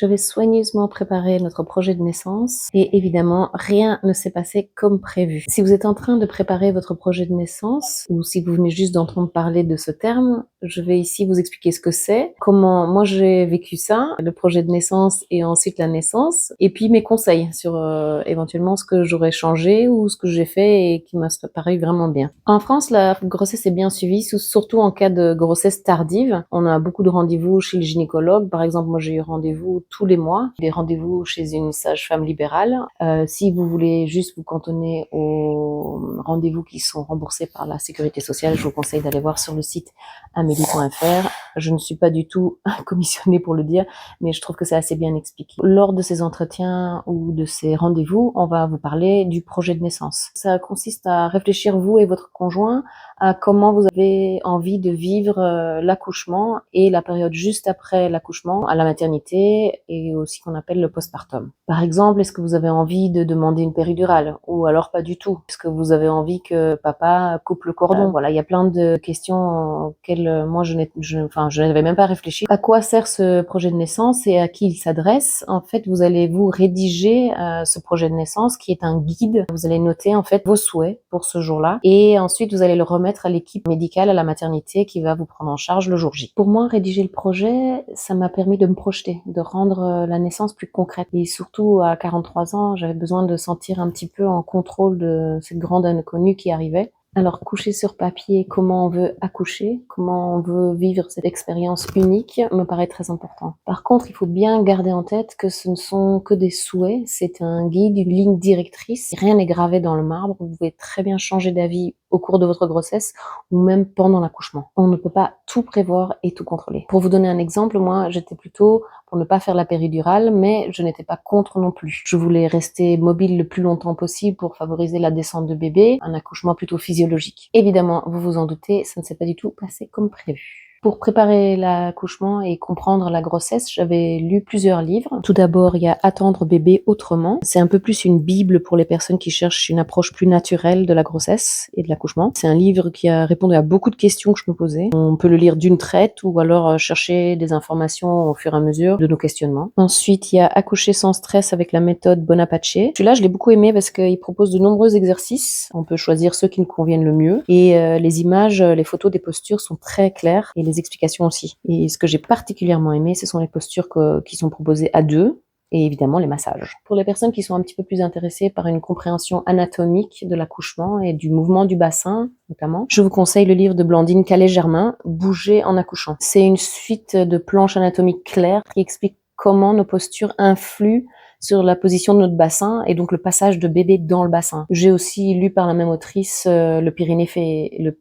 J'avais soigneusement préparé notre projet de naissance et évidemment, rien ne s'est passé comme prévu. Si vous êtes en train de préparer votre projet de naissance ou si vous venez juste d'entendre parler de ce terme, je vais ici vous expliquer ce que c'est, comment moi j'ai vécu ça, le projet de naissance et ensuite la naissance, et puis mes conseils sur éventuellement ce que j'aurais changé ou ce que j'ai fait et qui m'a paru vraiment bien. En France, la grossesse est bien suivie, surtout en cas de grossesse tardive. On a beaucoup de rendez-vous chez le gynécologue. Par exemple, moi j'ai eu rendez-vous tous les mois, des rendez-vous chez une sage-femme libérale. Si vous voulez juste vous cantonner aux rendez-vous qui sont remboursés par la sécurité sociale, je vous conseille d'aller voir sur le site amélie.fr. Je ne suis pas du tout commissionnée pour le dire, mais je trouve que c'est assez bien expliqué. Lors de ces entretiens ou de ces rendez-vous, on va vous parler du projet de naissance. Ça consiste à réfléchir, vous et votre conjoint, à comment vous avez envie de vivre l'accouchement et la période juste après l'accouchement, à la maternité et aussi qu'on appelle le postpartum. Par exemple, est-ce que vous avez envie de demander une péridurale ou alors pas du tout? Est-ce que vous avez envie que papa coupe le cordon? Voilà, il y a plein de questions auxquelles moi je n'avais même pas réfléchi. À quoi sert ce projet de naissance et à qui il s'adresse? En fait, vous allez vous rédiger ce projet de naissance qui est un guide. Vous allez noter en fait vos souhaits pour ce jour-là et ensuite vous allez le remettre à l'équipe médicale à la maternité qui va vous prendre en charge le jour J. Pour moi, rédiger le projet, ça m'a permis de me projeter, de rendre la naissance plus concrète. Et surtout à 43 ans, j'avais besoin de sentir un petit peu en contrôle de cette grande inconnue qui arrivait. Alors, coucher sur papier comment on veut accoucher, comment on veut vivre cette expérience unique me paraît très important. Par contre, il faut bien garder en tête que ce ne sont que des souhaits, c'est un guide, une ligne directrice. Rien n'est gravé dans le marbre, vous pouvez très bien changer d'avis au cours de votre grossesse ou même pendant l'accouchement. On ne peut pas tout prévoir et tout contrôler. Pour vous donner un exemple, moi, j'étais plutôt pour ne pas faire la péridurale, mais je n'étais pas contre non plus. Je voulais rester mobile le plus longtemps possible pour favoriser la descente de bébé, un accouchement plutôt physiologique. Évidemment, vous vous en doutez, ça ne s'est pas du tout passé comme prévu. Pour préparer l'accouchement et comprendre la grossesse, j'avais lu plusieurs livres. Tout d'abord, il y a Attendre bébé autrement. C'est un peu plus une bible pour les personnes qui cherchent une approche plus naturelle de la grossesse et de l'accouchement. C'est un livre qui a répondu à beaucoup de questions que je me posais. On peut le lire d'une traite ou alors chercher des informations au fur et à mesure de nos questionnements. Ensuite, il y a Accoucher sans stress avec la méthode Bonaparte. Celui-là, je l'ai beaucoup aimé parce qu'il propose de nombreux exercices. On peut choisir ceux qui nous conviennent le mieux. Et les images, les photos des postures sont très claires et les explications aussi. Et ce que j'ai particulièrement aimé, ce sont les postures qui sont proposées à deux et évidemment les massages. Pour les personnes qui sont un petit peu plus intéressées par une compréhension anatomique de l'accouchement et du mouvement du bassin notamment, je vous conseille le livre de Blandine Calais-Germain, Bouger en accouchant. C'est une suite de planches anatomiques claires qui expliquent comment nos postures influent sur la position de notre bassin et donc le passage de bébé dans le bassin. J'ai aussi lu par la même autrice le périnée féminin.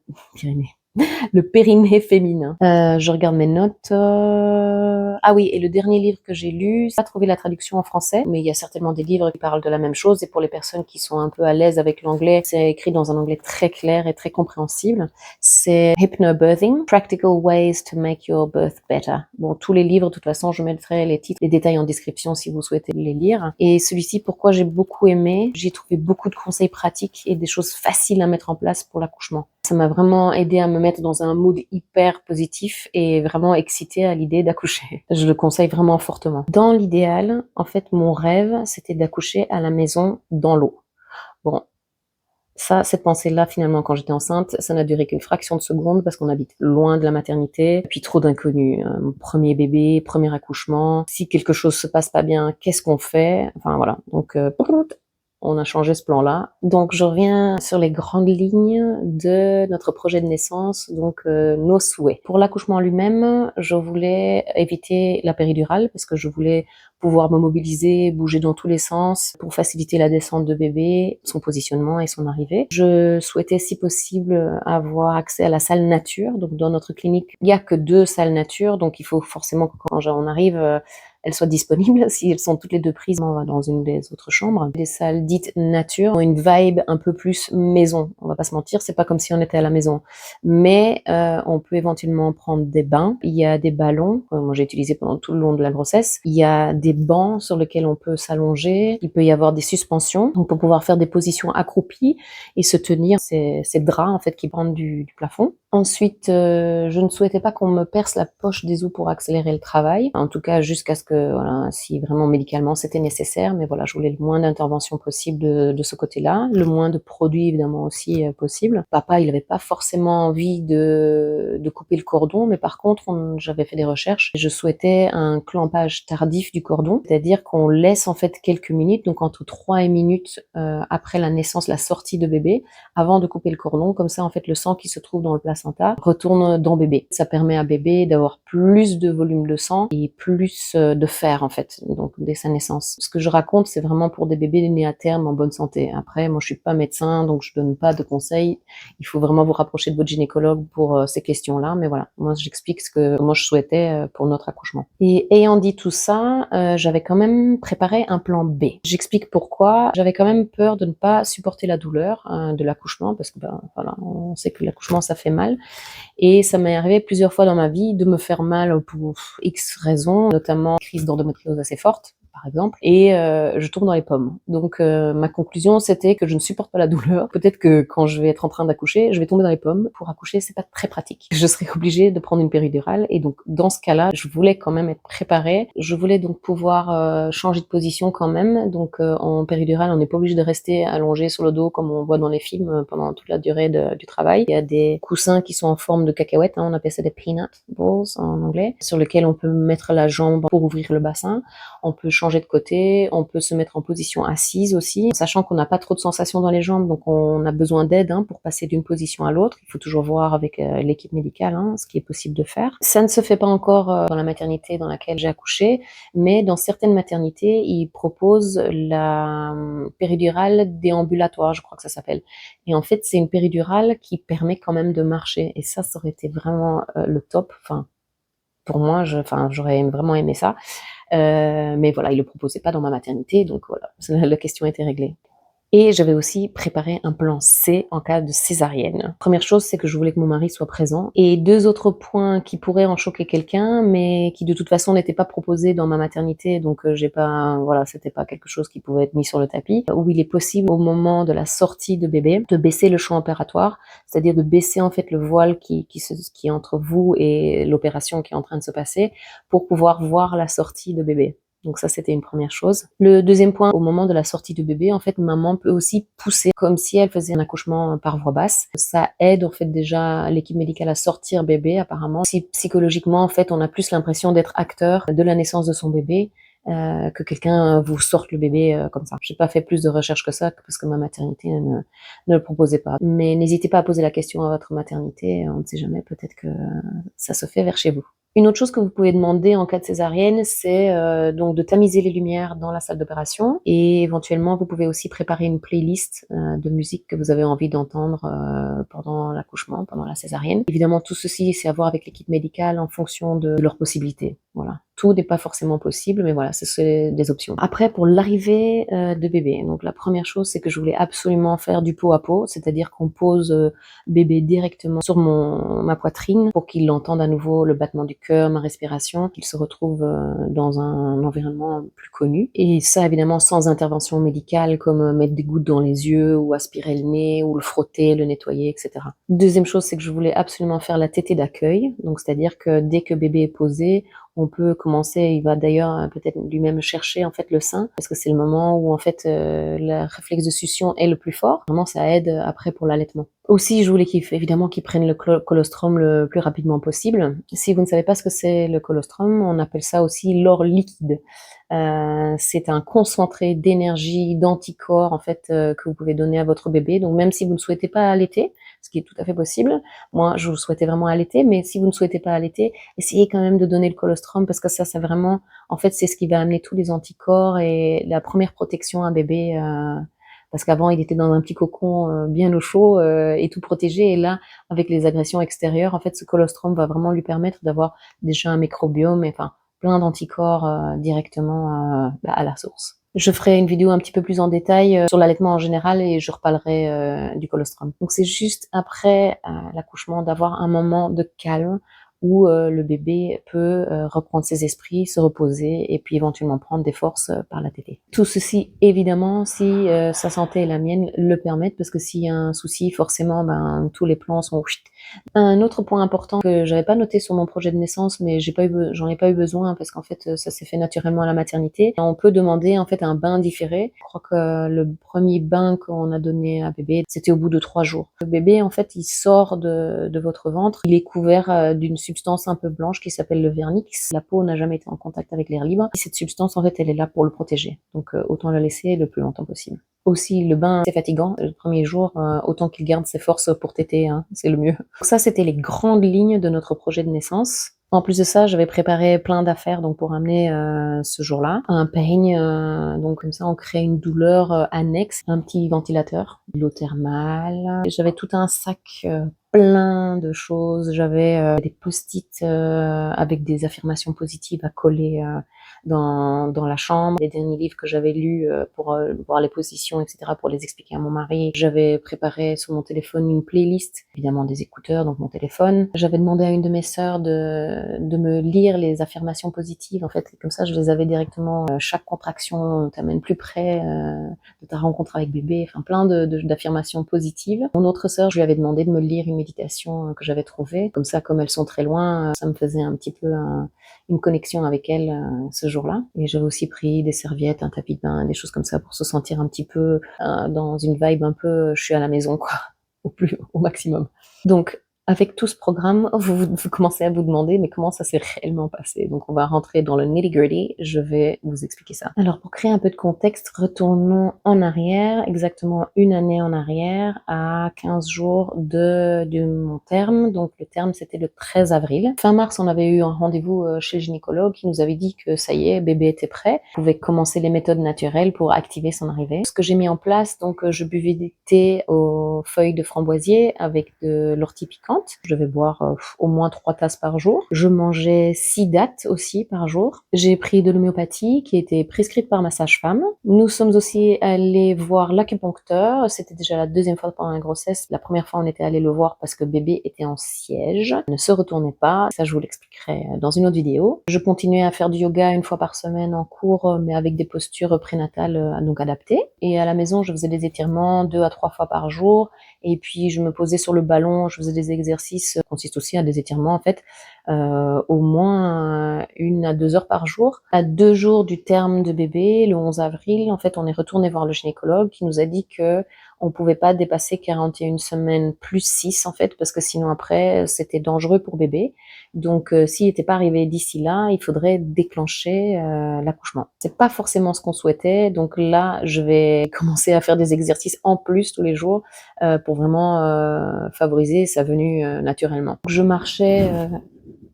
Je regarde mes notes. Ah oui, et le dernier livre que j'ai lu, j'ai pas trouvé la traduction en français, mais il y a certainement des livres qui parlent de la même chose. Et pour les personnes qui sont un peu à l'aise avec l'anglais, c'est écrit dans un anglais très clair et très compréhensible. C'est Hypnobirthing, Practical Ways to Make Your Birth Better. Bon, tous les livres, de toute façon, je mettrai les titres, les détails en description si vous souhaitez les lire. Et celui-ci, pourquoi j'ai beaucoup aimé, j'ai trouvé beaucoup de conseils pratiques et des choses faciles à mettre en place pour l'accouchement. Ça m'a vraiment aidé à me mettre dans un mood hyper positif et vraiment excitée à l'idée d'accoucher. Je le conseille vraiment fortement. Dans l'idéal, en fait, mon rêve, c'était d'accoucher à la maison dans l'eau. Bon, cette pensée-là, finalement, quand j'étais enceinte, ça n'a duré qu'une fraction de seconde parce qu'on habite loin de la maternité, puis trop d'inconnus. Mon premier bébé, premier accouchement. Si quelque chose se passe pas bien, qu'est-ce qu'on fait? Enfin, voilà. Donc, on a changé ce plan-là. Donc, je reviens sur les grandes lignes de notre projet de naissance, donc nos souhaits. Pour l'accouchement lui-même, je voulais éviter la péridurale parce que je voulais pouvoir me mobiliser, bouger dans tous les sens pour faciliter la descente de bébé, son positionnement et son arrivée. Je souhaitais, si possible, avoir accès à la salle nature. Donc, dans notre clinique, il n'y a que 2 salles nature, donc il faut forcément que quand on arrive, elles soient disponibles. Si elles sont toutes les 2 prises, on va dans une des autres chambres. Les salles dites nature ont une vibe un peu plus maison. On va pas se mentir, c'est pas comme si on était à la maison. Mais on peut éventuellement prendre des bains. Il y a des ballons, moi j'ai utilisé pendant tout le long de la grossesse. Il y a des bancs sur lesquels on peut s'allonger. Il peut y avoir des suspensions, donc pour pouvoir faire des positions accroupies et se tenir ces draps en fait qui pendent du plafond. Ensuite, je ne souhaitais pas qu'on me perce la poche des os pour accélérer le travail. En tout cas, jusqu'à ce que voilà, si vraiment médicalement c'était nécessaire, mais voilà, je voulais le moins d'intervention possible de ce côté-là, le moins de produits évidemment aussi, possible. Papa, il avait pas forcément envie de couper le cordon, mais par contre, j'avais fait des recherches et je souhaitais un clampage tardif du cordon, c'est-à-dire qu'on laisse en fait quelques minutes, donc entre 3 et minutes, après la naissance, la sortie de bébé, avant de couper le cordon. Comme ça, en fait, le sang qui se trouve dans le placenta retourne dans bébé. Ça permet à bébé d'avoir plus de volume de sang et plus de fer, en fait, donc dès sa naissance. Ce que je raconte, c'est vraiment pour des bébés nés à terme en bonne santé. Après, moi, je suis pas médecin, donc je donne pas de conseils. Il faut vraiment vous rapprocher de votre gynécologue pour ces questions-là. Mais voilà, moi, j'explique ce que moi je souhaitais pour notre accouchement. Et ayant dit tout ça, j'avais quand même préparé un plan B. J'explique pourquoi. J'avais quand même peur de ne pas supporter la douleur de l'accouchement, parce que ben, voilà, on sait que l'accouchement ça fait mal. Et ça m'est arrivé plusieurs fois dans ma vie de me faire mal pour X raisons, notamment une crise d'endométriose assez forte, par exemple, et je tombe dans les pommes. Donc ma conclusion, c'était que je ne supporte pas la douleur. Peut-être que quand je vais être en train d'accoucher, je vais tomber dans les pommes. Pour accoucher, c'est pas très pratique. Je serais obligée de prendre une péridurale, et donc dans ce cas-là, je voulais quand même être préparée. Je voulais donc pouvoir changer de position quand même. Donc en péridurale, on n'est pas obligé de rester allongé sur le dos comme on voit dans les films pendant toute la durée du travail. Il y a des coussins qui sont en forme de cacahuètes, hein, on appelle ça des peanut balls en anglais, sur lesquels on peut mettre la jambe pour ouvrir le bassin. On peut changer de côté, on peut se mettre en position assise aussi, sachant qu'on n'a pas trop de sensations dans les jambes, donc on a besoin d'aide pour passer d'une position à l'autre. Il faut toujours voir avec l'équipe médicale ce qui est possible de faire. Ça ne se fait pas encore dans la maternité dans laquelle j'ai accouché, mais dans certaines maternités, ils proposent la péridurale déambulatoire, je crois que ça s'appelle. Et en fait, c'est une péridurale qui permet quand même de marcher. Et ça aurait été vraiment le top. Enfin, pour moi, j'aurais vraiment aimé ça. Mais voilà, ils le proposaient pas dans ma maternité, donc voilà, la question était réglée. Et j'avais aussi préparé un plan C en cas de césarienne. Première chose, c'est que je voulais que mon mari soit présent. Et deux autres points qui pourraient en choquer quelqu'un, mais qui de toute façon n'étaient pas proposés dans ma maternité, donc voilà, c'était pas quelque chose qui pouvait être mis sur le tapis. Où il est possible, au moment de la sortie de bébé, de baisser le champ opératoire, c'est-à-dire de baisser en fait le voile qui est entre vous et l'opération qui est en train de se passer, pour pouvoir voir la sortie de bébé. Donc ça, c'était une première chose. Le deuxième point, au moment de la sortie du bébé, en fait, maman peut aussi pousser comme si elle faisait un accouchement par voie basse. Ça aide en fait déjà l'équipe médicale à sortir bébé apparemment. Si psychologiquement, en fait, on a plus l'impression d'être acteur de la naissance de son bébé, que quelqu'un vous sorte le bébé comme ça. J'ai pas fait plus de recherches que ça parce que ma maternité ne le proposait pas. Mais n'hésitez pas à poser la question à votre maternité, on ne sait jamais, peut-être que ça se fait vers chez vous. Une autre chose que vous pouvez demander en cas de césarienne, c'est donc de tamiser les lumières dans la salle d'opération, et éventuellement vous pouvez aussi préparer une playlist de musique que vous avez envie d'entendre pendant l'accouchement, pendant la césarienne. Évidemment, tout ceci, c'est à voir avec l'équipe médicale en fonction de leurs possibilités. Voilà. Tout n'est pas forcément possible, mais voilà, c'est des options. Après, pour l'arrivée de bébé, donc la première chose, c'est que je voulais absolument faire du pot à pot, c'est-à-dire qu'on pose bébé directement sur ma poitrine pour qu'il entende à nouveau le battement du cœur, ma respiration, qu'il se retrouve dans un environnement plus connu. Et ça, évidemment, sans intervention médicale, comme mettre des gouttes dans les yeux, ou aspirer le nez, ou le frotter, le nettoyer, etc. Deuxième chose, c'est que je voulais absolument faire la tétée d'accueil, donc c'est-à-dire que dès que bébé est posé, on peut commencer, il va d'ailleurs peut-être lui-même chercher en fait le sein, parce que c'est le moment où en fait le réflexe de succion est le plus fort. Vraiment, ça aide après pour l'allaitement. Aussi, je voulais évidemment qu'ils prennent le colostrum le plus rapidement possible. Si vous ne savez pas ce que c'est le colostrum, on appelle ça aussi l'or liquide. C'est un concentré d'énergie, d'anticorps en fait que vous pouvez donner à votre bébé. Donc même si vous ne souhaitez pas allaiter, ce qui est tout à fait possible, moi je vous souhaitais vraiment allaiter, mais si vous ne souhaitez pas allaiter, essayez quand même de donner le colostrum, parce que ça c'est vraiment, en fait c'est ce qui va amener tous les anticorps et la première protection à un bébé, parce qu'avant il était dans un petit cocon bien au chaud et tout protégé, et là avec les agressions extérieures, en fait ce colostrum va vraiment lui permettre d'avoir déjà un microbiome, enfin plein d'anticorps directement à la source. Je ferai une vidéo un petit peu plus en détail sur l'allaitement en général, et je reparlerai du colostrum. Donc c'est juste après l'accouchement d'avoir un moment de calme où le bébé peut reprendre ses esprits, se reposer, et puis éventuellement prendre des forces par la tétée. Tout ceci, évidemment, si sa santé et la mienne le permettent, parce que s'il y a un souci, forcément, tous les plans sont Un autre point important que j'avais pas noté sur mon projet de naissance, mais j'en ai pas eu besoin parce qu'en fait, ça s'est fait naturellement à la maternité. On peut demander en fait un bain différé. Je crois que le premier bain qu'on a donné à bébé, c'était au bout de 3 jours. Le bébé, en fait, il sort de votre ventre, il est couvert d'une substance un peu blanche qui s'appelle le vernix. La peau n'a jamais été en contact avec l'air libre. Et cette substance, en fait, elle est là pour le protéger. Donc, autant la laisser le plus longtemps possible. Aussi, le bain, c'est fatigant. Le premier jour, autant qu'il garde ses forces pour téter, hein, c'est le mieux. Donc ça, c'était les grandes lignes de notre projet de naissance. En plus de ça, j'avais préparé plein d'affaires donc pour amener ce jour-là. Un peigne, donc comme ça, on crée une douleur annexe, un petit ventilateur, de l'eau thermale. J'avais tout un sac plein de choses. J'avais des post-it avec des affirmations positives à coller dans la chambre. Les derniers livres que j'avais lus pour voir les positions, etc., pour les expliquer à mon mari. J'avais préparé sur mon téléphone une playlist, évidemment des écouteurs, donc mon téléphone. J'avais demandé à une de mes sœurs de me lire les affirmations positives. En fait, comme ça, je les avais directement. Chaque contraction t'amène plus près de ta rencontre avec bébé. Enfin, plein d'affirmations positives. Mon autre sœur, je lui avais demandé de me lire une méditation que j'avais trouvée. Comme ça, comme elles sont très loin, ça me faisait un petit peu une connexion avec elles ce jour-là. Et j'avais aussi pris des serviettes, un tapis de bain, des choses comme ça pour se sentir un petit peu dans une vibe un peu je suis à la maison, quoi, au maximum. Donc, avec tout ce programme, vous commencez à vous demander, mais comment ça s'est réellement passé? Donc, on va rentrer dans le nitty-gritty. Je vais vous expliquer ça. Alors, pour créer un peu de contexte, retournons en arrière, exactement une année en arrière, à 15 jours de mon terme. Donc, le terme, c'était le 13 avril. Fin mars, on avait eu un rendez-vous chez le gynécologue qui nous avait dit que ça y est, bébé était prêt. On pouvait commencer les méthodes naturelles pour activer son arrivée. Ce que j'ai mis en place, donc, je buvais du thé aux feuilles de framboisier avec de l'ortie piquante. Je devais boire au moins 3 tasses par jour. Je mangeais 6 dattes aussi par jour. J'ai pris de l'homéopathie qui était prescrite par ma sage-femme. Nous sommes aussi allés voir l'acupuncteur. C'était déjà la deuxième fois pendant la grossesse. La première fois, on était allé le voir parce que bébé était en siège, ne se retournait pas. Ça, je vous l'expliquerai dans une autre vidéo. Je continuais à faire du yoga une fois par semaine en cours, mais avec des postures prénatales donc adaptées. Et à la maison, je faisais des étirements 2 à 3 fois par jour. Et puis, je me posais sur le ballon, je faisais des exercices, consiste aussi à des étirements, en fait, au moins 1 à 2 heures par jour. À 2 jours du terme de bébé, le 11 avril, en fait, on est retourné voir le gynécologue qui nous a dit que on pouvait pas dépasser 41 semaines plus 6, en fait, parce que sinon après, c'était dangereux pour bébé. Donc, s'il n'était pas arrivé d'ici là, il faudrait déclencher l'accouchement. C'est pas forcément ce qu'on souhaitait. Donc là, je vais commencer à faire des exercices en plus tous les jours pour vraiment favoriser sa venue naturellement.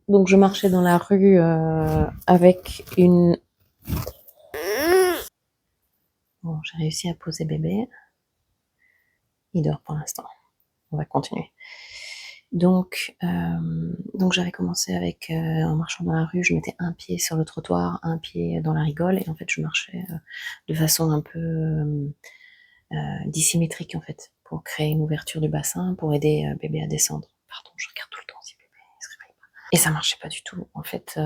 Donc je marchais dans la rue avec une... Bon, j'ai réussi à poser bébé. Il dort pour l'instant. On va continuer. Donc j'avais commencé avec, en marchant dans la rue, je mettais un pied sur le trottoir, un pied dans la rigole, et en fait je marchais de façon un peu dissymétrique en fait, pour créer une ouverture du bassin, pour aider bébé à descendre. Pardon, je regarde tout le temps si bébé se réveille pas. Et ça marchait pas du tout. En fait,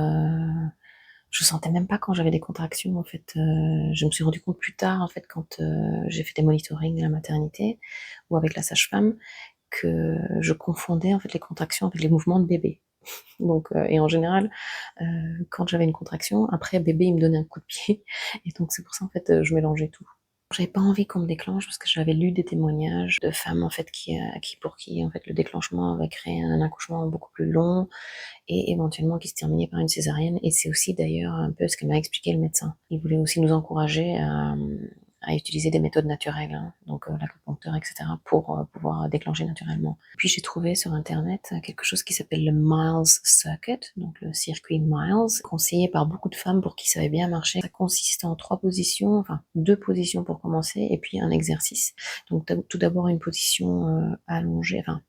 je sentais même pas quand j'avais des contractions. En fait, je me suis rendu compte plus tard, en fait, quand j'ai fait des monitorings à la maternité ou avec la sage-femme, que je confondais en fait les contractions avec les mouvements de bébé. Donc, et en général, quand j'avais une contraction, après bébé il me donnait un coup de pied, et donc c'est pour ça en fait je mélangeais tout. J'avais pas envie qu'on me déclenche parce que j'avais lu des témoignages de femmes en fait pour qui en fait le déclenchement avait créé un accouchement beaucoup plus long et éventuellement qui se terminait par une césarienne. Et c'est aussi d'ailleurs un peu ce que m'a expliqué le médecin. Il voulait aussi nous encourager à utiliser des méthodes naturelles, hein, donc l'acupuncteur, etc., pour pouvoir déclencher naturellement. Puis j'ai trouvé sur internet quelque chose qui s'appelle le Miles Circuit, donc le circuit Miles, conseillé par beaucoup de femmes pour qui ça avait bien marché. Ça consiste en 3 positions, enfin 2 positions pour commencer, et puis un exercice. Donc tout d'abord une position allongée, enfin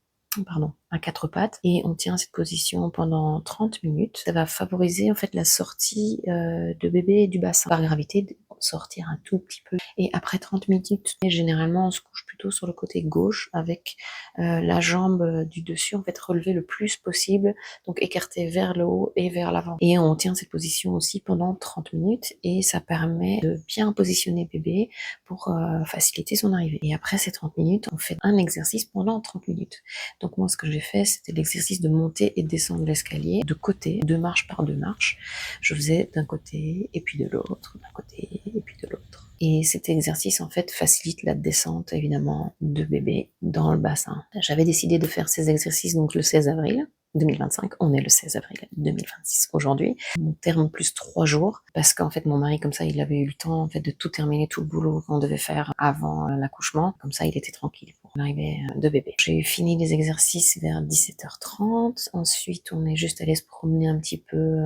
à 4 pattes, et on tient cette position pendant 30 minutes. Ça va favoriser en fait la sortie de bébé du bassin par gravité. sortir un tout petit peu. Et après 30 minutes, généralement, on se couche plutôt sur le côté gauche avec la jambe du dessus, en fait, relevée le plus possible, donc écartée vers le haut et vers l'avant. Et on tient cette position aussi pendant 30 minutes et ça permet de bien positionner bébé pour faciliter son arrivée. Et après ces 30 minutes, on fait un exercice pendant 30 minutes. Donc moi, ce que j'ai fait, c'était l'exercice de monter et descendre l'escalier de côté, 2 marches par 2 marches. Je faisais d'un côté et puis de l'autre, d'un côté et puis de l'autre. Et cet exercice, en fait, facilite la descente, évidemment, de bébé dans le bassin. J'avais décidé de faire ces exercices donc le 16 avril 2025. On est le 16 avril 2026 aujourd'hui. Mon terme plus 3 jours, parce qu'en fait, mon mari, comme ça, il avait eu le temps, en fait, de tout terminer, tout le boulot qu'on devait faire avant l'accouchement. Comme ça, il était tranquille pour l'arrivée de bébé. J'ai fini les exercices vers 17h30. Ensuite, on est juste allé se promener un petit peu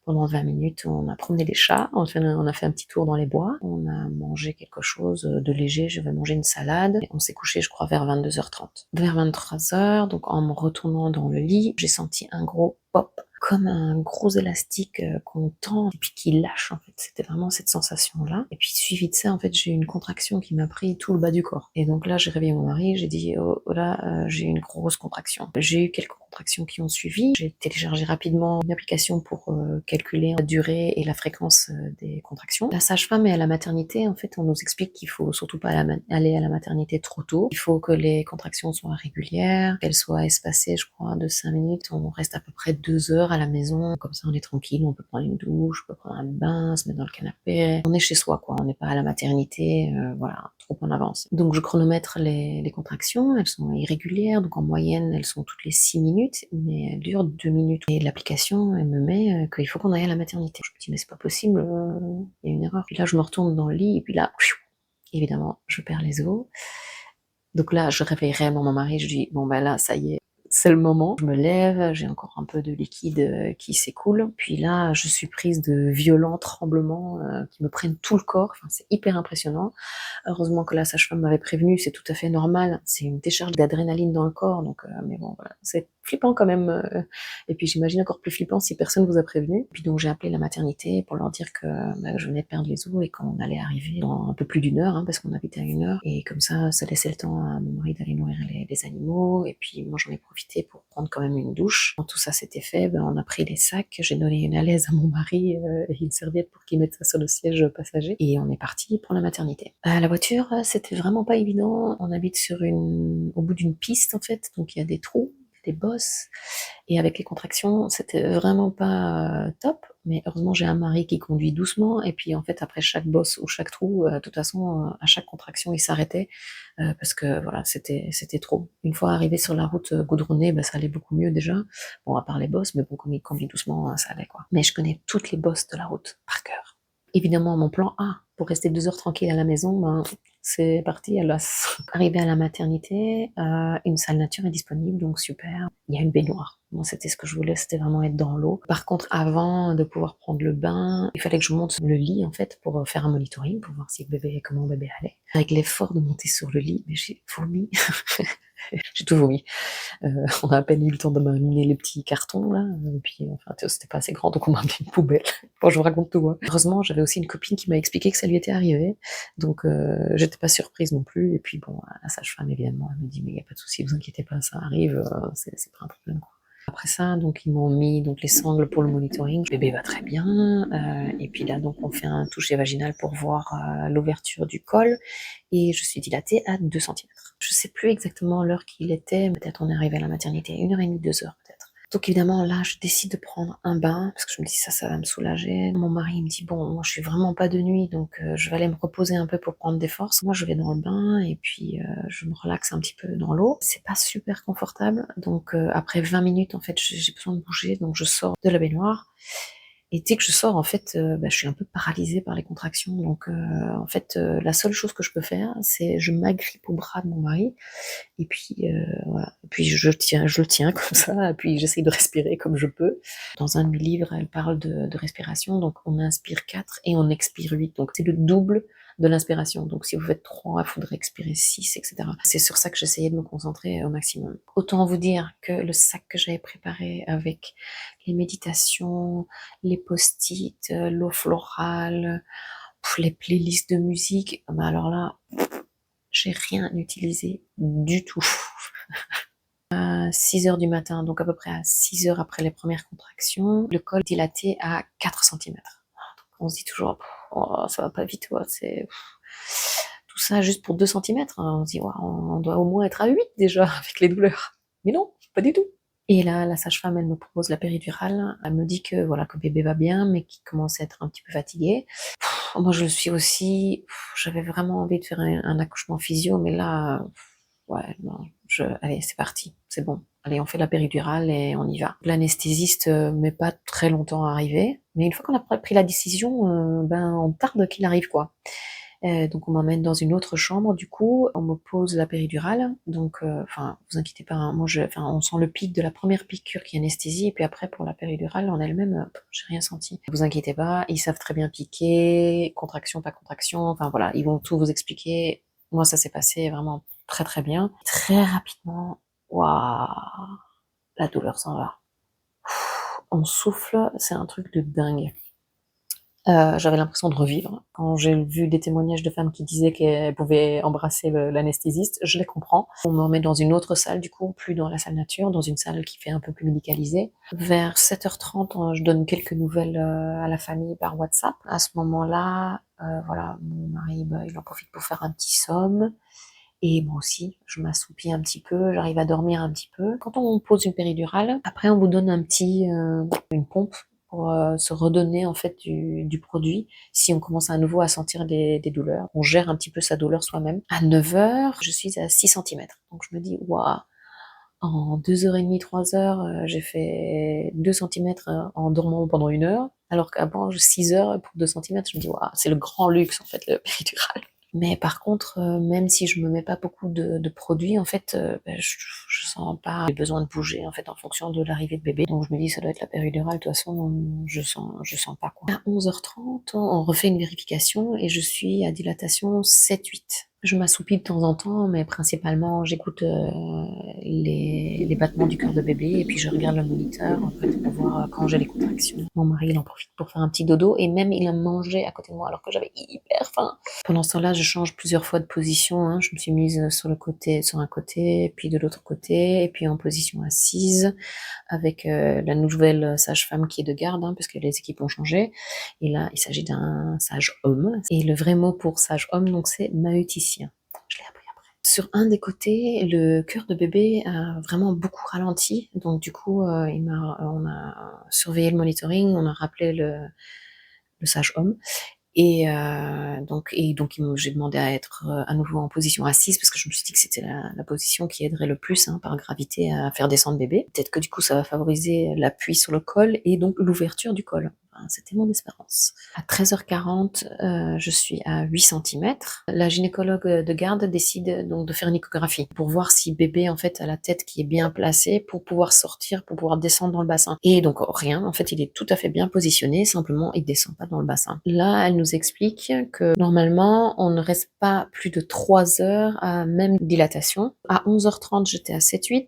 pendant 20 minutes, on a promené les chats, on a fait un petit tour dans les bois, on a mangé quelque chose de léger, je vais manger une salade, et on s'est couché, je crois, vers 22h30. Vers 23h, donc en me retournant dans le lit, j'ai senti un gros pop, comme un gros élastique qu'on tend et puis qui lâche, en fait. C'était vraiment cette sensation-là. Et puis suivi de ça, en fait, j'ai eu une contraction qui m'a pris tout le bas du corps. Et donc là, j'ai réveillé mon mari, j'ai dit, oh là, j'ai une grosse contraction. J'ai eu quelques contractions qui ont suivi. J'ai téléchargé rapidement une application pour calculer la durée et la fréquence des contractions. La sage-femme et à la maternité, en fait, on nous explique qu'il faut surtout pas aller à la maternité trop tôt. Il faut que les contractions soient régulières, qu'elles soient espacées, je crois, de 5 minutes. On reste à peu près 2 heures à la maison. Comme ça, on est tranquille, on peut prendre une douche, on peut prendre un bain, se mettre dans le canapé. On est chez soi, quoi. On n'est pas à la maternité, voilà, trop en avance. Donc, je chronomètre les contractions. Elles sont irrégulières, donc en moyenne, elles sont toutes les 6 minutes, mais elles durent 2 minutes. Et l'application, elle me met qu'il faut qu'on aille à la maternité. Je me dis, mais c'est pas possible, il y a une erreur. Puis là, je me retourne dans le lit, et puis là, évidemment, je perds les os. Donc là, je réveille réellement mon mari, je dis, bon ben là, ça y est, c'est le moment. Je me lève, j'ai encore un peu de liquide qui s'écoule. Puis là, je suis prise de violents tremblements qui me prennent tout le corps. Enfin, c'est hyper impressionnant. Heureusement que la sage-femme m'avait prévenu, c'est tout à fait normal. C'est une décharge d'adrénaline dans le corps. Donc, mais bon, voilà, c'est flippant quand même. Et puis j'imagine encore plus flippant si personne vous a prévenu. Puis donc j'ai appelé la maternité pour leur dire que je venais de perdre les os et qu'on allait arriver dans un peu plus d'1 heure, hein, parce qu'on habitait à 1 heure. Et comme ça laissait le temps à mon mari d'aller nourrir les animaux. Et puis moi j'en ai profité pour prendre quand même une douche. Quand tout ça s'était fait, on a pris les sacs. J'ai donné une alaise à mon mari et une serviette pour qu'il mette ça sur le siège passager. Et on est parti pour la maternité. La voiture, c'était vraiment pas évident. On habite au bout d'une piste en fait, donc il y a des trous, des bosses, et avec les contractions, c'était vraiment pas top. Mais heureusement, j'ai un mari qui conduit doucement, et puis en fait, après chaque bosse ou chaque trou, de toute façon, à chaque contraction, il s'arrêtait parce que voilà, c'était trop. Une fois arrivé sur la route goudronnée, ça allait beaucoup mieux déjà. Bon, à part les bosses, mais bon, comme il conduit doucement, ça allait quoi. Mais je connais toutes les bosses de la route par cœur. Évidemment, mon plan A, pour rester 2 heures tranquille à la maison, c'est parti à l'os. Arrivé à la maternité, une salle nature est disponible, donc super. Il y a une baignoire. Moi, c'était ce que je voulais, c'était vraiment être dans l'eau. Par contre, avant de pouvoir prendre le bain, il fallait que je monte sur le lit, en fait, pour faire un monitoring, pour voir si comment bébé allait. Avec l'effort de monter sur le lit, mais j'ai vomi. J'ai tout vomi. On a à peine eu le temps de m'amener les petits cartons, là. Et puis, enfin, c'était pas assez grand, donc on m'a amené une poubelle. Bon, je vous raconte tout, hein. Heureusement, j'avais aussi une copine qui m'a expliqué que ça lui était arrivé. Donc, j'étais pas surprise non plus. Et puis, bon, la sage-femme, évidemment, elle me dit, mais il y a pas de souci, vous inquiétez pas, ça arrive, c'est pas un problème, quoi. Après ça, donc ils m'ont mis donc les sangles pour le monitoring. Le bébé va très bien. Et puis là, donc on fait un toucher vaginal pour voir l'ouverture du col. Et je suis dilatée à 2 centimètres. Je sais plus exactement l'heure qu'il était. Peut-être on est arrivé à la maternité à 1h30, 2 heures peut-être. Donc évidemment là, je décide de prendre un bain parce que je me dis ça va me soulager. Mon mari me dit bon, moi je suis vraiment pas de nuit, donc je vais aller me reposer un peu pour prendre des forces. Moi je vais dans le bain et puis je me relaxe un petit peu dans l'eau. C'est pas super confortable, donc après 20 minutes en fait j'ai besoin de bouger, donc je sors de la baignoire. Et dès que je sors, en fait, je suis un peu paralysée par les contractions. Donc, en fait, la seule chose que je peux faire, c'est je m'agrippe au bras de mon mari et puis voilà. Et puis je le tiens comme ça, et puis j'essaye de respirer comme je peux. Dans un de mes livres, elle parle de respiration, donc on inspire 4 et on expire 8. Donc c'est le double de l'inspiration. Donc si vous faites 3, il faudrait expirer 6, etc. C'est sur ça que j'essayais de me concentrer au maximum. Autant vous dire que le sac que j'avais préparé avec les méditations, les post-it, l'eau florale, Les playlists de musique, bah alors là, j'ai rien utilisé du tout. À 6 heures du matin, donc à peu près à 6 heures après les premières contractions, le col dilaté à 4 centimètres. On se dit toujours, oh, ça va pas vite, ouais, c'est tout ça juste pour 2 centimètres. On se dit, ouais, on doit au moins être à 8 déjà avec les douleurs. Mais non, pas du tout. Et là, la sage-femme, elle me propose la péridurale. Elle me dit que voilà, que bébé va bien, mais qu'il commence à être un petit peu fatigué. Moi, je le suis aussi. J'avais vraiment envie de faire un accouchement physio, mais là, ouais, non, allez, c'est parti, c'est bon. Allez, on fait la péridurale et on y va. L'anesthésiste met pas très longtemps à arriver, mais une fois qu'on a pris la décision, ben on tarde qu'il arrive quoi. Donc on m'emmène dans une autre chambre, du coup, on me pose la péridurale, donc enfin, vous inquiétez pas, hein, enfin, on sent le pic de la première piqûre qui est anesthésie, et puis après pour la péridurale en elle-même, j'ai rien senti. Vous inquiétez pas, ils savent très bien piquer, contraction, pas contraction, enfin voilà, ils vont tout vous expliquer. Moi, ça s'est passé vraiment très très bien. Très rapidement, waouh, la douleur s'en va. On souffle, c'est un truc de dingue. J'avais l'impression de revivre. Quand j'ai vu des témoignages de femmes qui disaient qu'elles pouvaient embrasser l'anesthésiste, je les comprends. On me remet dans une autre salle, du coup, plus dans la salle nature, dans une salle qui fait un peu plus médicalisée. Vers 7h30, je donne quelques nouvelles à la famille par WhatsApp. À ce moment-là, voilà, mon mari, il en profite pour faire un petit somme. Et moi aussi, je m'assoupis un petit peu, j'arrive à dormir un petit peu. Quand on pose une péridurale, après on vous donne une pompe pour se redonner en fait du produit si on commence à nouveau à sentir des douleurs. On gère un petit peu sa douleur soi-même. À 9h, je suis à 6 centimètres. Donc je me dis, waouh, en 2h30, 3 heures, j'ai fait 2 centimètres en dormant pendant 1 heure. Alors qu'avant, 6 heures pour 2 centimètres, je me dis, waouh, c'est le grand luxe en fait, le péridurale. Mais par contre, même si je me mets pas beaucoup de produits, en fait, je sens pas le besoin de bouger, en fait, en fonction de l'arrivée de bébé. Donc je me dis, ça doit être la péridurale, de toute façon, je sens pas, quoi. À 11h30, on refait une vérification et je suis à dilatation 7-8. Je m'assoupis de temps en temps, mais principalement, j'écoute les battements du cœur de bébé et puis je regarde le moniteur, en fait, pour voir quand j'ai les contractions. Mon mari, il en profite pour faire un petit dodo et même il a mangé à côté de moi alors que j'avais hyper faim. Pendant ce temps-là, je change plusieurs fois de position, hein. Je me suis mise sur un côté, puis de l'autre côté, et puis en position assise, avec la nouvelle sage-femme qui est de garde, hein, parce que les équipes ont changé. Et là, il s'agit d'un sage-homme. Et le vrai mot pour sage-homme, donc c'est maïeuticien. Je l'ai appris après. Sur un des côtés, le cœur de bébé a vraiment beaucoup ralenti. Donc du coup, on a surveillé le monitoring, on a rappelé le sage-homme. Et donc j'ai demandé à être à nouveau en position assise parce que je me suis dit que c'était la position qui aiderait le plus, hein, par gravité à faire descendre bébé. Peut-être que du coup ça va favoriser l'appui sur le col et donc l'ouverture du col. Enfin, c'était mon espérance. À 13h40, je suis à 8 centimètres. La gynécologue de garde décide donc de faire une échographie pour voir si bébé en fait a la tête qui est bien placée pour pouvoir sortir, pour pouvoir descendre dans le bassin. Et donc rien, en fait il est tout à fait bien positionné, simplement il descend pas dans le bassin. Là, elle nous explique que normalement on ne reste pas plus de 3 heures à même dilatation. À 11h30, j'étais à 7-8.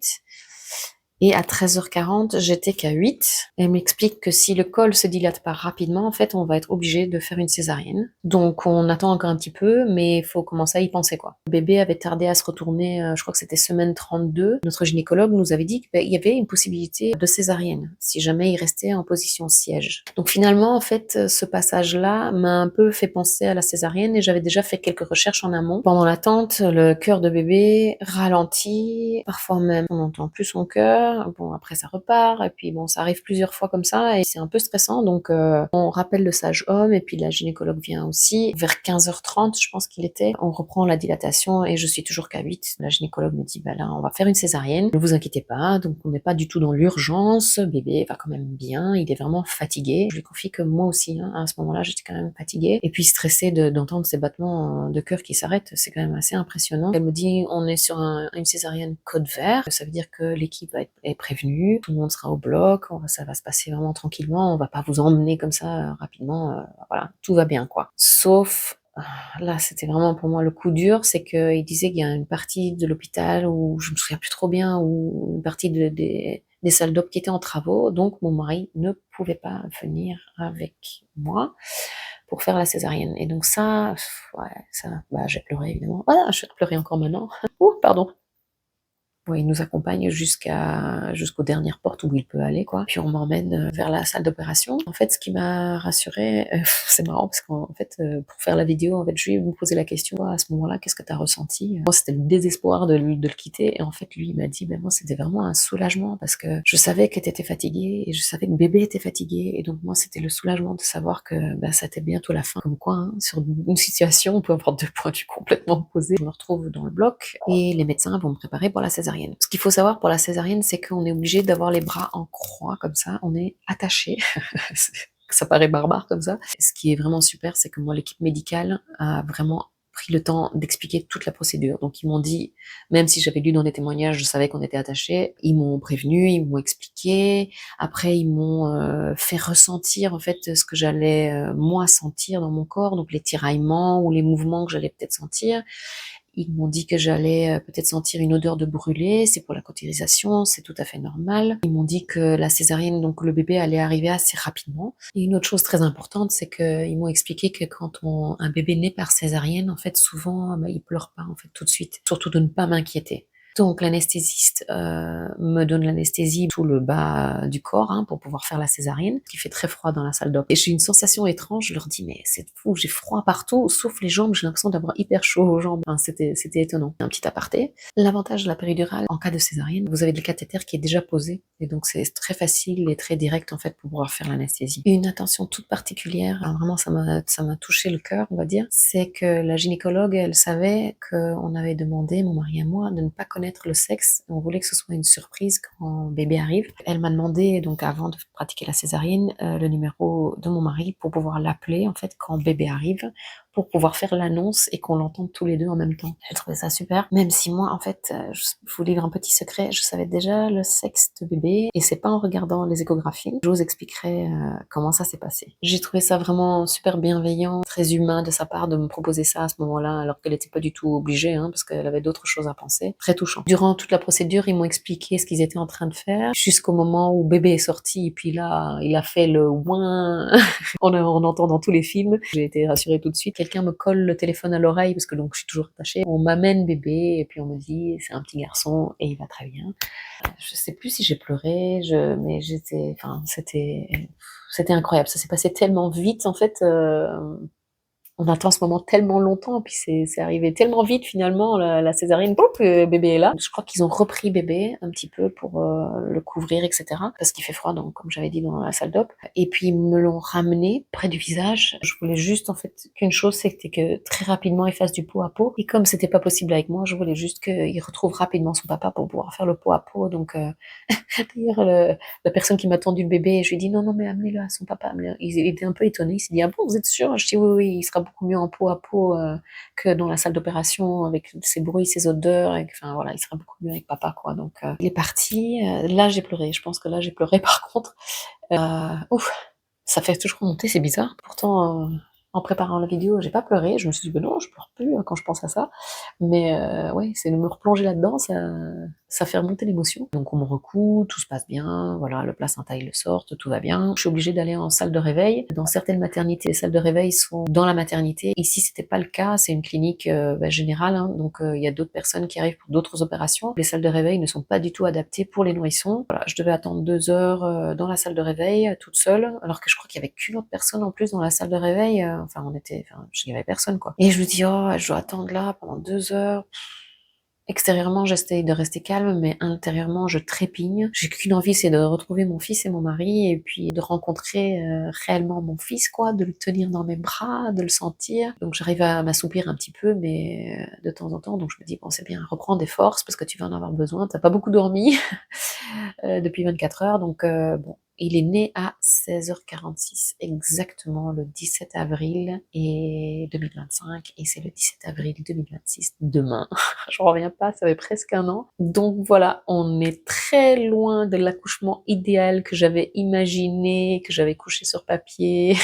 Et à 13h40, j'étais qu'à 8. Elle m'explique que si le col se dilate pas rapidement, en fait, on va être obligé de faire une césarienne. Donc, on attend encore un petit peu, mais il faut commencer à y penser, quoi. Le bébé avait tardé à se retourner, je crois que c'était semaine 32. Notre gynécologue nous avait dit qu'il y avait une possibilité de césarienne, si jamais il restait en position siège. Donc, finalement, en fait, ce passage-là m'a un peu fait penser à la césarienne et j'avais déjà fait quelques recherches en amont. Pendant l'attente, le cœur de bébé ralentit, parfois même on n'entend plus son cœur. Bon, après ça repart, et puis bon, ça arrive plusieurs fois comme ça, et c'est un peu stressant, donc on rappelle le sage-homme, et puis la gynécologue vient aussi. Vers 15h30, je pense qu'il était, on reprend la dilatation, et je suis toujours qu'à 8. La gynécologue me dit, bah là, on va faire une césarienne, ne vous inquiétez pas, donc on n'est pas du tout dans l'urgence, bébé va quand même bien, il est vraiment fatigué. Je lui confie que moi aussi, hein, à ce moment-là, j'étais quand même fatiguée, et puis stressée d'entendre ces battements de cœur qui s'arrêtent, c'est quand même assez impressionnant. Elle me dit, on est sur une césarienne code vert, ça veut dire que l'équipe est prévenue, tout le monde sera au bloc, ça va se passer vraiment tranquillement, on va pas vous emmener comme ça rapidement, voilà, tout va bien quoi. Sauf là, c'était vraiment pour moi le coup dur, c'est qu'il disait qu'il y a une partie de l'hôpital où je me souviens plus trop bien, ou une partie des salles d'op qui étaient en travaux, donc mon mari ne pouvait pas venir avec moi. pour faire la césarienne. Et donc ça, ouais, ça, bah, j'ai pleuré évidemment. Voilà, je vais pleurer encore maintenant. Ouh, pardon. Ouais, il nous accompagne jusqu'aux dernières portes où il peut aller, quoi. Puis on m'emmène vers la salle d'opération. En fait, ce qui m'a rassurée, c'est marrant parce qu'en fait, pour faire la vidéo, en fait, je lui ai posé la question à ce moment-là, qu'est-ce que tu as ressenti? Moi, c'était le désespoir de le quitter. Et en fait, lui, il m'a dit, ben moi, c'était vraiment un soulagement parce que je savais que tu étais fatiguée et je savais que bébé était fatigué. Et donc, moi, c'était le soulagement de savoir que ben, ça était bientôt la fin. Comme quoi, hein, sur une situation, on peut avoir deux points de vue complètement opposés. Je me retrouve dans le bloc et les médecins vont me préparer pour la césarienne. Ce qu'il faut savoir pour la césarienne, c'est qu'on est obligé d'avoir les bras en croix comme ça, on est attaché. Ça paraît barbare comme ça. Ce qui est vraiment super, c'est que moi, l'équipe médicale a vraiment pris le temps d'expliquer toute la procédure. Donc ils m'ont dit, même si j'avais lu dans les témoignages, je savais qu'on était attachés, ils m'ont prévenu, ils m'ont expliqué. Après, ils m'ont fait ressentir en fait ce que j'allais moi sentir dans mon corps, donc les tiraillements ou les mouvements que j'allais peut-être sentir. Ils m'ont dit que j'allais peut-être sentir une odeur de brûlé, c'est pour la cautérisation, c'est tout à fait normal. Ils m'ont dit que la césarienne, donc le bébé allait arriver assez rapidement. Et une autre chose très importante, c'est qu'ils m'ont expliqué que quand un bébé naît par césarienne, en fait, souvent, bah, il pleure pas en fait tout de suite. Surtout de ne pas m'inquiéter. Donc l'anesthésiste me donne l'anesthésie tout le bas du corps hein, pour pouvoir faire la césarienne, qui fait très froid dans la salle d'op. Et j'ai une sensation étrange, je leur dis mais c'est fou, j'ai froid partout, sauf les jambes, j'ai l'impression d'avoir hyper chaud aux jambes. Enfin, c'était étonnant. Un petit aparté. L'avantage de la péridurale, en cas de césarienne, vous avez le cathéter qui est déjà posé, et donc c'est très facile et très direct en fait pour pouvoir faire l'anesthésie. Une attention toute particulière, alors vraiment ça m'a touché le cœur, on va dire, c'est que la gynécologue, elle savait qu'on avait demandé, mon mari et moi, de ne pas connaître le sexe. On voulait que ce soit une surprise quand bébé arrive. Elle m'a demandé, donc avant de pratiquer la césarienne, le numéro de mon mari pour pouvoir l'appeler en fait quand bébé arrive, pour pouvoir faire l'annonce et qu'on l'entende tous les deux en même temps. J'ai trouvé ça super, même si moi, en fait, je vous livre un petit secret, je savais déjà le sexe de bébé, et c'est pas en regardant les échographies. Je vous expliquerai comment ça s'est passé. J'ai trouvé ça vraiment super bienveillant, très humain de sa part de me proposer ça à ce moment-là, alors qu'elle était pas du tout obligée, hein, parce qu'elle avait d'autres choses à penser. Très touchant. Durant toute la procédure, ils m'ont expliqué ce qu'ils étaient en train de faire, jusqu'au moment où bébé est sorti, et puis là, il a fait le ouin on entend dans tous les films. J'ai été rassurée tout de suite. Quelqu'un me colle le téléphone à l'oreille parce que donc je suis toujours attachée. On m'amène bébé et puis on me dit c'est un petit garçon et il va très bien. Je sais plus si j'ai pleuré, mais c'était incroyable. Ça s'est passé tellement vite en fait. On attend ce moment tellement longtemps, puis c'est arrivé tellement vite finalement, la césarienne, boum, bébé est là. Je crois qu'ils ont repris bébé un petit peu pour le couvrir, etc. Parce qu'il fait froid, donc, comme j'avais dit, dans la salle d'op. Et puis ils me l'ont ramené près du visage. Je voulais juste en fait qu'une chose, c'était que très rapidement il fasse du pot à pot. Et comme c'était pas possible avec moi, je voulais juste qu'il retrouve rapidement son papa pour pouvoir faire le pot à pot. Donc d'ailleurs, la personne qui m'a tendu le bébé, je lui ai dit non, non, mais amenez-le à son papa. Il était un peu étonné, il s'est dit ah bon, vous êtes sûr? Je dis oui, oui, il sera beaucoup mieux en peau à peau que dans la salle d'opération avec ses bruits, ses odeurs, enfin voilà, il sera beaucoup mieux avec papa quoi. Donc il est parti. Là j'ai pleuré, je pense que là j'ai pleuré par contre. Ouf, ça fait toujours monter, c'est bizarre. Pourtant en préparant la vidéo, j'ai pas pleuré. Je me suis dit, ben non, je pleure plus quand je pense à ça. Mais ouais, c'est de me replonger là-dedans, ça fait remonter l'émotion. Donc on me recoue, tout se passe bien, voilà, le placenta il le sort, tout va bien. Je suis obligée d'aller en salle de réveil. Dans certaines maternités, les salles de réveil sont dans la maternité. Ici, c'était pas le cas, c'est une clinique générale, hein, donc il y a d'autres personnes qui arrivent pour d'autres opérations. Les salles de réveil ne sont pas du tout adaptées pour les nourrissons. Voilà, je devais attendre 2 heures dans la salle de réveil, toute seule, alors que je crois qu'il y avait qu'une autre personne en plus dans la salle de réveil. Il y avait personne quoi. Et je me dis, oh, je dois attendre là pendant 2 heures. Extérieurement, j'essaye de rester calme, mais intérieurement, je trépigne. J'ai qu'une envie, c'est de retrouver mon fils et mon mari, et puis de rencontrer réellement mon fils, quoi, de le tenir dans mes bras, de le sentir. Donc j'arrive à m'assoupir un petit peu, mais de temps en temps, donc je me dis, bon, c'est bien, reprends des forces, parce que tu vas en avoir besoin. T'as pas beaucoup dormi depuis 24 heures, donc bon. Il est né à 16h46, exactement le 17 avril 2025, et c'est le 17 avril 2026, demain. J'en reviens pas, ça fait presque 1 an. Donc voilà, on est très loin de l'accouchement idéal que j'avais imaginé, que j'avais couché sur papier.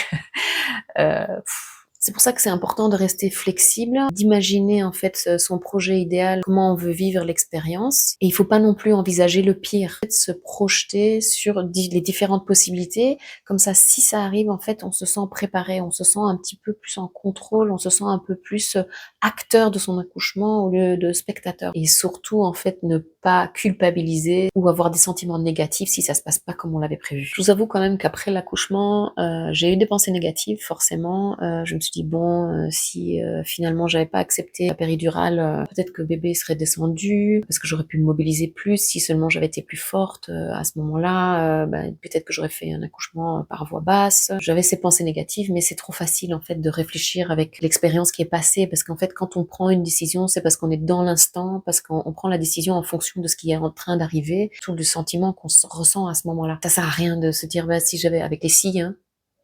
C'est pour ça que c'est important de rester flexible, d'imaginer en fait son projet idéal, comment on veut vivre l'expérience. Et il faut pas non plus envisager le pire. En fait, se projeter sur les différentes possibilités. Comme ça, si ça arrive, en fait, on se sent préparé, on se sent un petit peu plus en contrôle, on se sent un peu plus acteur de son accouchement au lieu de spectateur. Et surtout, en fait, ne pas culpabiliser ou avoir des sentiments négatifs si ça se passe pas comme on l'avait prévu. Je vous avoue quand même qu'après l'accouchement, j'ai eu des pensées négatives, forcément. Je me suis dit, bon, si finalement j'avais pas accepté la péridurale, peut-être que bébé serait descendu, parce que j'aurais pu me mobiliser plus si seulement j'avais été plus forte à ce moment-là. Peut-être que j'aurais fait un accouchement par voie basse. J'avais ces pensées négatives, mais c'est trop facile en fait de réfléchir avec l'expérience qui est passée, parce qu'en fait, quand on prend une décision, c'est parce qu'on est dans l'instant, parce qu'on prend la décision en fonction de ce qui est en train d'arriver, tout le sentiment qu'on ressent à ce moment-là. Ça sert à rien de se dire, bah, si j'avais, avec les si, hein,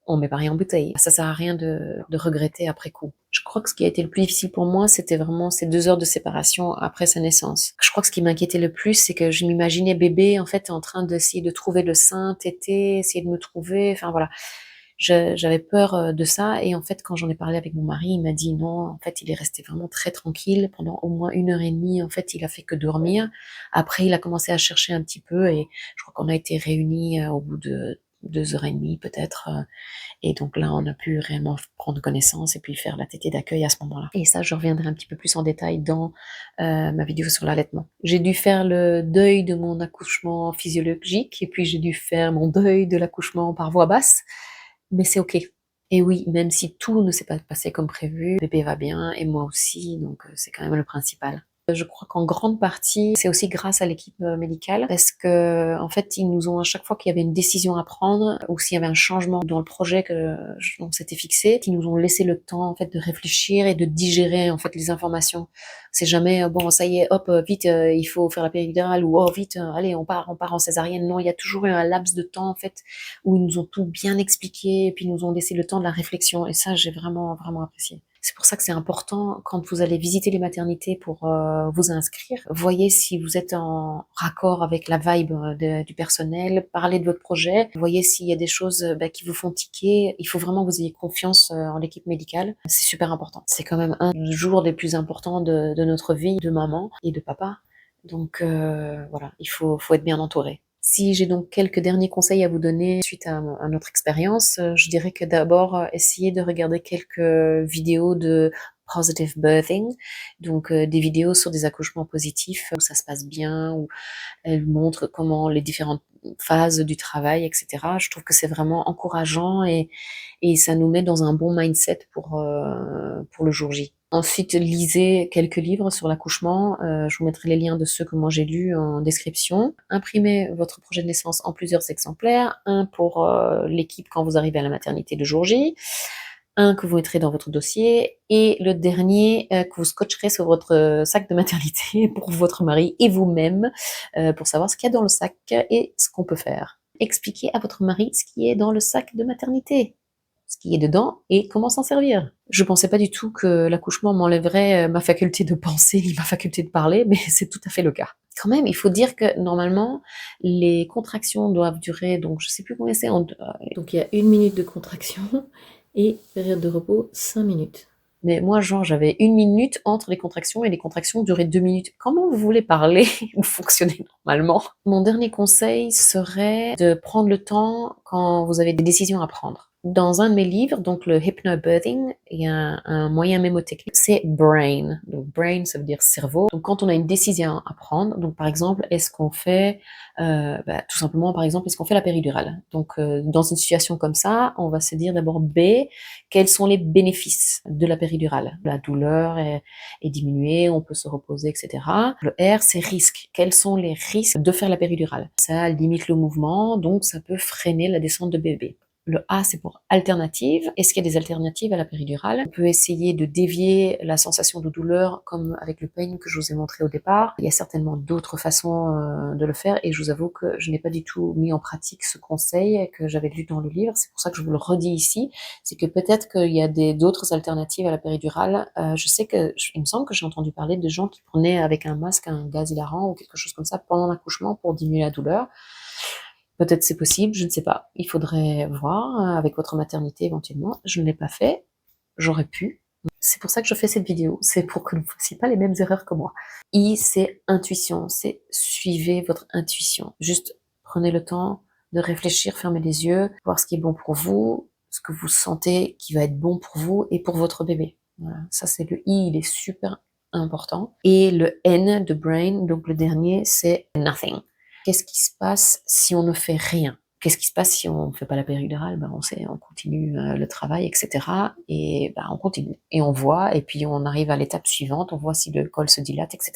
on met pareil en bouteille. Ça sert à rien de regretter après coup. Je crois que ce qui a été le plus difficile pour moi, c'était vraiment ces 2 heures de séparation après sa naissance. Je crois que ce qui m'inquiétait le plus, c'est que je m'imaginais bébé, en fait, en train d'essayer de trouver le sein, téter, essayer de me trouver, enfin voilà. J'avais peur de ça, et en fait, quand j'en ai parlé avec mon mari, il m'a dit non, en fait, il est resté vraiment très tranquille pendant au moins 1 heure et demie. En fait, il a fait que dormir. Après, il a commencé à chercher un petit peu, et je crois qu'on a été réunis au bout de 2 heures et demie peut-être. Et donc là, on a pu réellement prendre connaissance et puis faire la tétée d'accueil à ce moment-là. Et ça, je reviendrai un petit peu plus en détail dans ma vidéo sur l'allaitement. J'ai dû faire le deuil de mon accouchement physiologique, et puis j'ai dû faire mon deuil de l'accouchement par voie basse, mais c'est ok. Et oui, même si tout ne s'est pas passé comme prévu, bébé va bien et moi aussi, donc c'est quand même le principal. Je crois qu'en grande partie, c'est aussi grâce à l'équipe médicale, parce que en fait, ils nous ont, à chaque fois qu'il y avait une décision à prendre ou s'il y avait un changement dans le projet que on s'était fixé, ils nous ont laissé le temps en fait de réfléchir et de digérer en fait les informations. C'est jamais bon, ça y est, hop, vite, il faut faire la péridurale, ou oh vite, allez, on part en césarienne. Non, il y a toujours eu un laps de temps en fait où ils nous ont tout bien expliqué et puis ils nous ont laissé le temps de la réflexion. Et ça, j'ai vraiment vraiment apprécié. C'est pour ça que c'est important, quand vous allez visiter les maternités pour vous inscrire, voyez si vous êtes en raccord avec la vibe du personnel, parlez de votre projet, voyez s'il y a des choses qui vous font tiquer. Il faut vraiment que vous ayez confiance en l'équipe médicale, c'est super important. C'est quand même un des jours les plus importants de notre vie, de maman et de papa. Donc voilà, il faut être bien entouré. Si j'ai donc quelques derniers conseils à vous donner suite à notre expérience, je dirais que d'abord, essayez de regarder quelques vidéos de positive birthing, donc des vidéos sur des accouchements positifs où ça se passe bien, où elles montrent comment les différentes phases du travail, etc. Je trouve que c'est vraiment encourageant, et ça nous met dans un bon mindset pour le jour J. Ensuite, lisez quelques livres sur l'accouchement. Je vous mettrai les liens de ceux que moi j'ai lus en description. Imprimez votre projet de naissance en plusieurs exemplaires. Un pour l'équipe quand vous arrivez à la maternité le jour J. Un que vous mettrez dans votre dossier. Et le dernier que vous scotcherez sur votre sac de maternité pour votre mari et vous-même pour savoir ce qu'il y a dans le sac et ce qu'on peut faire. Expliquez à votre mari ce qui est dans le sac de maternité, ce qui est dedans et comment s'en servir. Je pensais pas du tout que l'accouchement m'enlèverait ma faculté de penser ni ma faculté de parler, mais c'est tout à fait le cas. Quand même, il faut dire que normalement, les contractions doivent durer, donc je sais plus combien c'est, donc il y a 1 minute de contraction et période de repos 5 minutes. Mais moi, genre, j'avais 1 minute entre les contractions, et les contractions duraient 2 minutes. Comment vous voulez parler ou fonctionner normalement? Mon dernier conseil serait de prendre le temps quand vous avez des décisions à prendre. Dans un de mes livres, donc le Hypnobirthing, il y a un moyen mémotechnique, c'est brain. Donc brain, ça veut dire cerveau. Donc quand on a une décision à prendre, donc par exemple, est-ce qu'on fait, tout simplement, par exemple, est-ce qu'on fait la péridurale? Donc dans une situation comme ça, on va se dire d'abord B, quels sont les bénéfices de la péridurale? La douleur est diminuée, on peut se reposer, etc. Le R, c'est risque. Quels sont les risques de faire la péridurale? Ça limite le mouvement, donc ça peut freiner la descente de bébé. Le A, c'est pour alternative. Est-ce qu'il y a des alternatives à la péridurale? On peut essayer de dévier la sensation de douleur, comme avec le pain que je vous ai montré au départ. Il y a certainement d'autres façons de le faire, et je vous avoue que je n'ai pas du tout mis en pratique ce conseil que j'avais lu dans le livre. C'est pour ça que je vous le redis ici. C'est que peut-être qu'il y a d'autres alternatives à la péridurale. Je sais que, il me semble que j'ai entendu parler de gens qui prenaient avec un masque un gaz hilarant ou quelque chose comme ça pendant l'accouchement pour diminuer la douleur. Peut-être c'est possible, je ne sais pas. Il faudrait voir avec votre maternité éventuellement. Je ne l'ai pas fait. j'aurais pu. C'est pour ça que je fais cette vidéo, c'est pour que vous ne fassiez pas les mêmes erreurs que moi. I, c'est intuition, c'est suivez votre intuition. Juste prenez le temps de réfléchir, fermez les yeux, voir ce qui est bon pour vous, ce que vous sentez qui va être bon pour vous et pour votre bébé. Voilà, ça c'est le I, il est super important. Et le N de brain, donc le dernier, c'est nothing. Qu'est-ce qui se passe si on ne fait rien? Qu'est-ce qui se passe si on ne fait pas la péridurale? Ben on sait, on continue le travail, etc. Et ben on continue. Et on voit, et puis on arrive à l'étape suivante, on voit si le col se dilate, etc.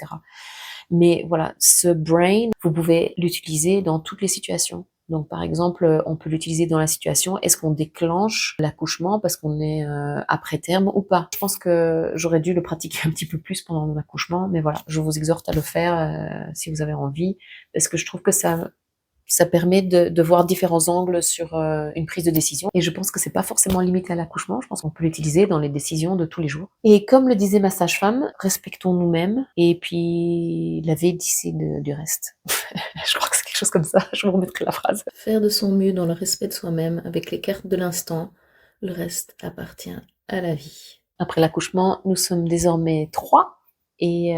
Mais voilà, ce brain, vous pouvez l'utiliser dans toutes les situations. Donc par exemple, on peut l'utiliser dans la situation, est-ce qu'on déclenche l'accouchement parce qu'on est après terme ou pas? Je pense que j'aurais dû le pratiquer un petit peu plus pendant l'accouchement, mais voilà, je vous exhorte à le faire si vous avez envie, parce que je trouve que ça permet de voir différents angles sur une prise de décision. Et je pense que c'est pas forcément limité à l'accouchement, je pense qu'on peut l'utiliser dans les décisions de tous les jours. Et comme le disait ma sage-femme, respectons nous-mêmes et puis la vie décide du reste. Je crois que c'est quelque chose comme ça, je vous remettrai la phrase. Faire de son mieux dans le respect de soi-même avec les cartes de l'instant, le reste appartient à la vie. Après l'accouchement, nous sommes désormais 3 et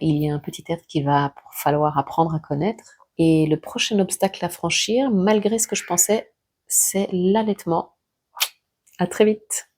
il y a un petit être qu'il va falloir apprendre à connaître. Et le prochain obstacle à franchir, malgré ce que je pensais, c'est l'allaitement. À très vite.